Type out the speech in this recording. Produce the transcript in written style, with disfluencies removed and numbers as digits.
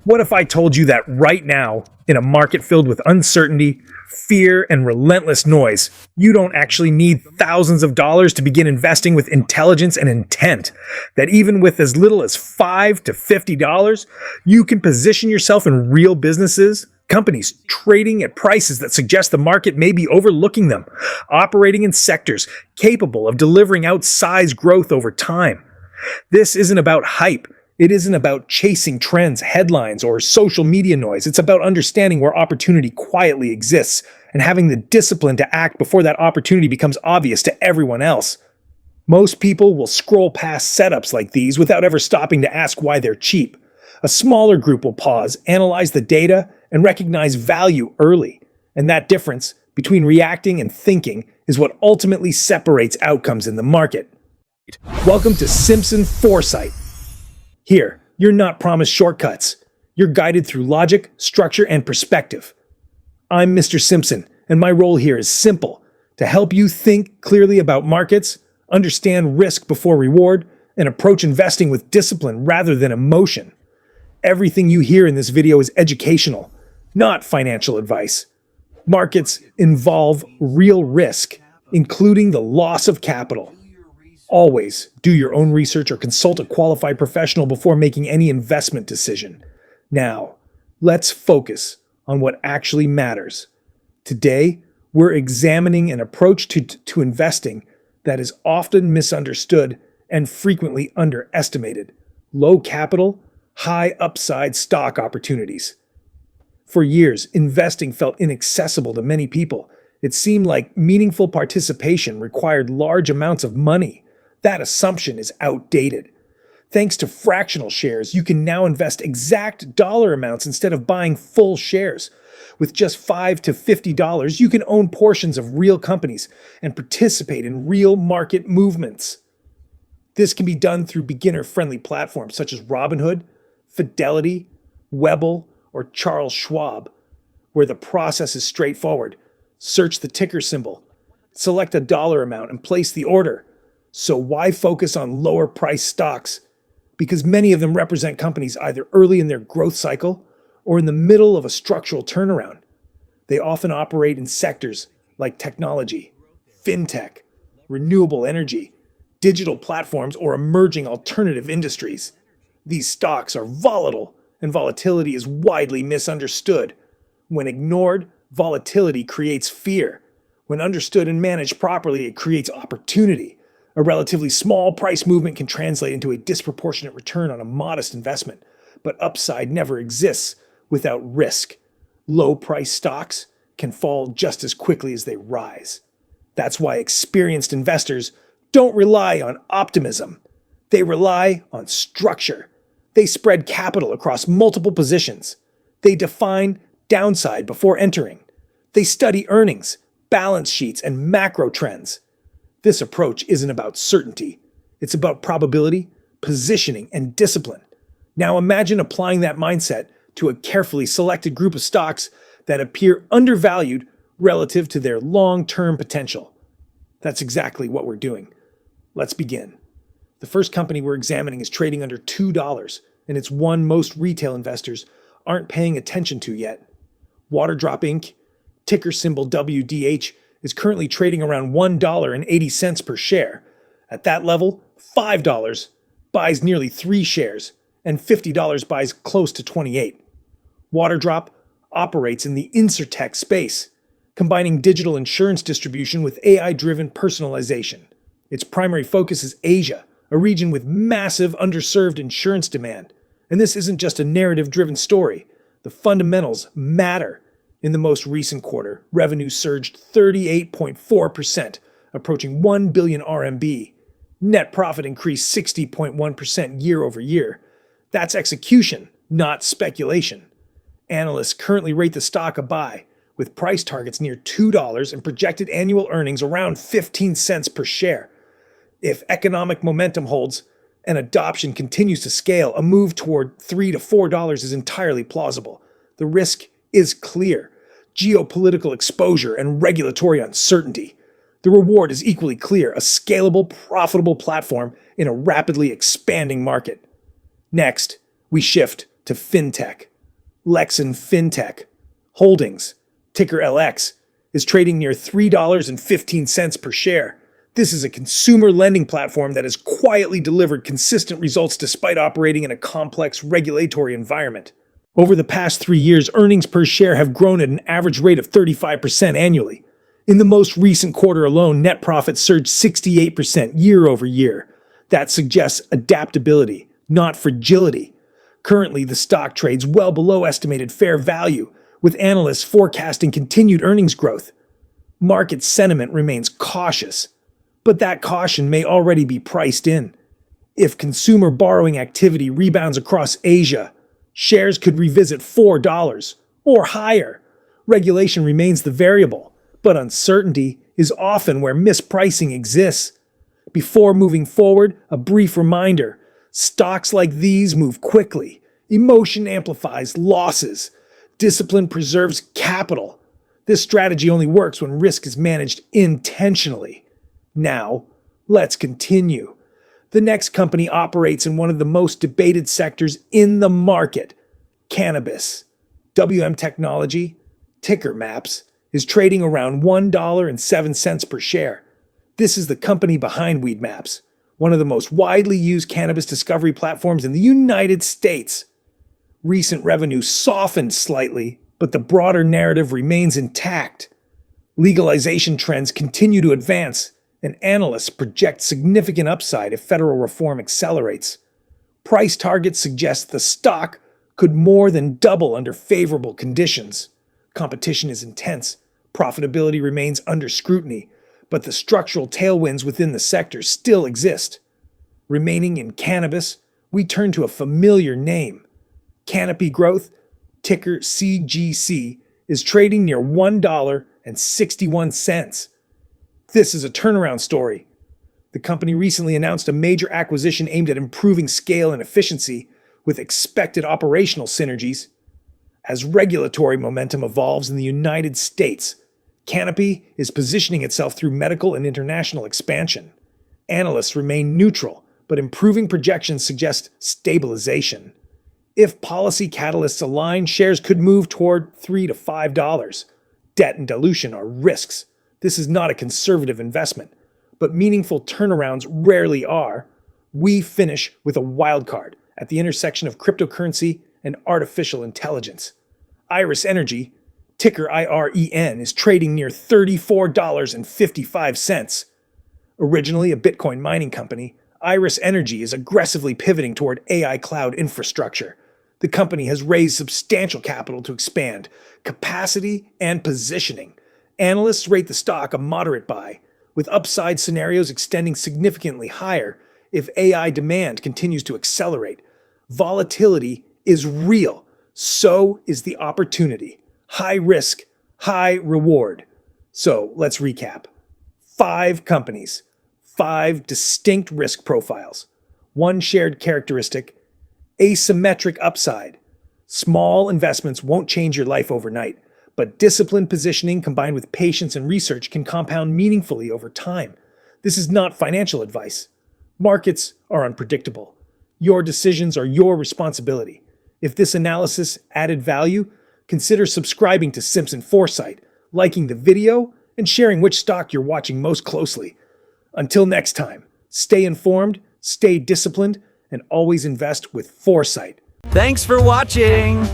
What if I told you that right now, in a market filled with uncertainty, fear, and relentless noise, you don't actually need thousands of dollars to begin investing with intelligence and intent? That even with as little as $5 to $50, you can position yourself in real businesses, companies trading at prices that suggest the market may be overlooking them, operating in sectors capable of delivering outsized growth over time. This isn't about hype. It isn't about chasing trends, headlines, or social media noise. It's about understanding where opportunity quietly exists and having the discipline to act before that opportunity becomes obvious to everyone else. Most people will scroll past setups like these without ever stopping to ask why they're cheap. A smaller group will pause, analyze the data, and recognize value early. And that difference between reacting and thinking is what ultimately separates outcomes in the market. Welcome to Simpson Foresight. Here, you're not promised shortcuts. You're guided through logic, structure, and perspective. I'm Mr. Simpson, and my role here is simple: to help you think clearly about markets, understand risk before reward, and approach investing with discipline rather than emotion. Everything you hear in this video is educational, not financial advice. Markets involve real risk, including the loss of capital. Always do your own research or consult a qualified professional before making any investment decision. Now, let's focus on what actually matters. Today, we're examining an approach to investing that is often misunderstood and frequently underestimated: low capital, high upside stock opportunities. For years, investing felt inaccessible to many people. It seemed like meaningful participation required large amounts of money. That assumption is outdated. Thanks to fractional shares, you can now invest exact dollar amounts instead of buying full shares. With just $5 to $50, you can own portions of real companies and participate in real market movements. This can be done through beginner-friendly platforms such as Robinhood, Fidelity, Webull, or Charles Schwab, where the process is straightforward. Search the ticker symbol, select a dollar amount, and place the order. So why focus on lower price stocks? Because many of them represent companies either early in their growth cycle or in the middle of a structural turnaround. They often operate in sectors like technology, fintech, renewable energy, digital platforms, or emerging alternative industries. These stocks are volatile, and volatility is widely misunderstood. When ignored, volatility creates fear. When understood and managed properly, it creates opportunity. A relatively small price movement can translate into a disproportionate return on a modest investment, but upside never exists without risk. Low-price stocks can fall just as quickly as they rise. That's why experienced investors don't rely on optimism. They rely on structure. They spread capital across multiple positions. They define downside before entering. They study earnings, balance sheets, and macro trends. This approach isn't about certainty. It's about probability, positioning, and discipline. Now imagine applying that mindset to a carefully selected group of stocks that appear undervalued relative to their long-term potential. That's exactly what we're doing. Let's begin. The first company we're examining is trading under $2, and it's one most retail investors aren't paying attention to yet. Waterdrop Inc., ticker symbol WDH, is currently trading around $1.80 per share. At that level, $5 buys nearly 3 shares, and $50 buys close to 28. Waterdrop operates in the insurtech space, combining digital insurance distribution with AI-driven personalization. Its primary focus is Asia, a region with massive underserved insurance demand. And this isn't just a narrative-driven story. The fundamentals matter. In the most recent quarter, revenue surged 38.4%, approaching 1 billion RMB. Net profit increased 60.1% year over year. That's execution, not speculation. Analysts currently rate the stock a buy, with price targets near $2 and projected annual earnings around 15 cents per share. If economic momentum holds and adoption continues to scale, a move toward $3 to $4 is entirely plausible. The risk is clear: geopolitical exposure and regulatory uncertainty. The reward is equally clear: a scalable, profitable platform in a rapidly expanding market. Next, we shift to fintech. Lexin Fintech Holdings, ticker LX, is trading near $3.15 per share. This is a consumer lending platform that has quietly delivered consistent results despite operating in a complex regulatory environment. Over the past 3 years, earnings per share have grown at an average rate of 35% annually. In the most recent quarter alone, net profits surged 68% year over year. That suggests adaptability, not fragility. Currently, the stock trades well below estimated fair value, with analysts forecasting continued earnings growth. Market sentiment remains cautious, but that caution may already be priced in. If consumer borrowing activity rebounds across Asia, shares could revisit $4 or higher. Regulation remains the variable, but uncertainty is often where mispricing exists. Before moving forward, a brief reminder: stocks like these move quickly. Emotion amplifies losses. Discipline preserves capital. This strategy only works when risk is managed intentionally. Now, let's continue. The next company operates in one of the most debated sectors in the market, cannabis. WM Technology, ticker MAPS, is trading around $1.07 per share. This is the company behind Weedmaps, one of the most widely used cannabis discovery platforms in the United States. Recent revenue softened slightly, but the broader narrative remains intact. Legalization trends continue to advance, and analysts project significant upside if federal reform accelerates. Price targets suggest the stock could more than double under favorable conditions. Competition is intense, profitability remains under scrutiny, but the structural tailwinds within the sector still exist. Remaining in cannabis, we turn to a familiar name. Canopy Growth, ticker CGC, is trading near $1.61. This is a turnaround story. The company recently announced a major acquisition aimed at improving scale and efficiency with expected operational synergies. As regulatory momentum evolves in the United States, Canopy is positioning itself through medical and international expansion. Analysts remain neutral, but improving projections suggest stabilization. If policy catalysts align, shares could move toward $3 to $5. Debt and dilution are risks. This is not a conservative investment, but meaningful turnarounds rarely are. We finish with a wildcard at the intersection of cryptocurrency and artificial intelligence. Iris Energy, ticker IREN, is trading near $34.55. Originally a Bitcoin mining company, Iris Energy is aggressively pivoting toward AI cloud infrastructure. The company has raised substantial capital to expand capacity and positioning. Analysts rate the stock a moderate buy, with upside scenarios extending significantly higher if AI demand continues to accelerate. Volatility is real, so is the opportunity. High risk, high reward. So let's recap. 5 companies, 5 distinct risk profiles, 1 shared characteristic: asymmetric upside. Small investments won't change your life overnight, but disciplined positioning combined with patience and research can compound meaningfully over time. This is not financial advice. Markets are unpredictable. Your decisions are your responsibility. If this analysis added value, consider subscribing to Simpson Foresight, liking the video, and sharing which stock you're watching most closely. Until next time, stay informed, stay disciplined, and always invest with foresight. Thanks for watching!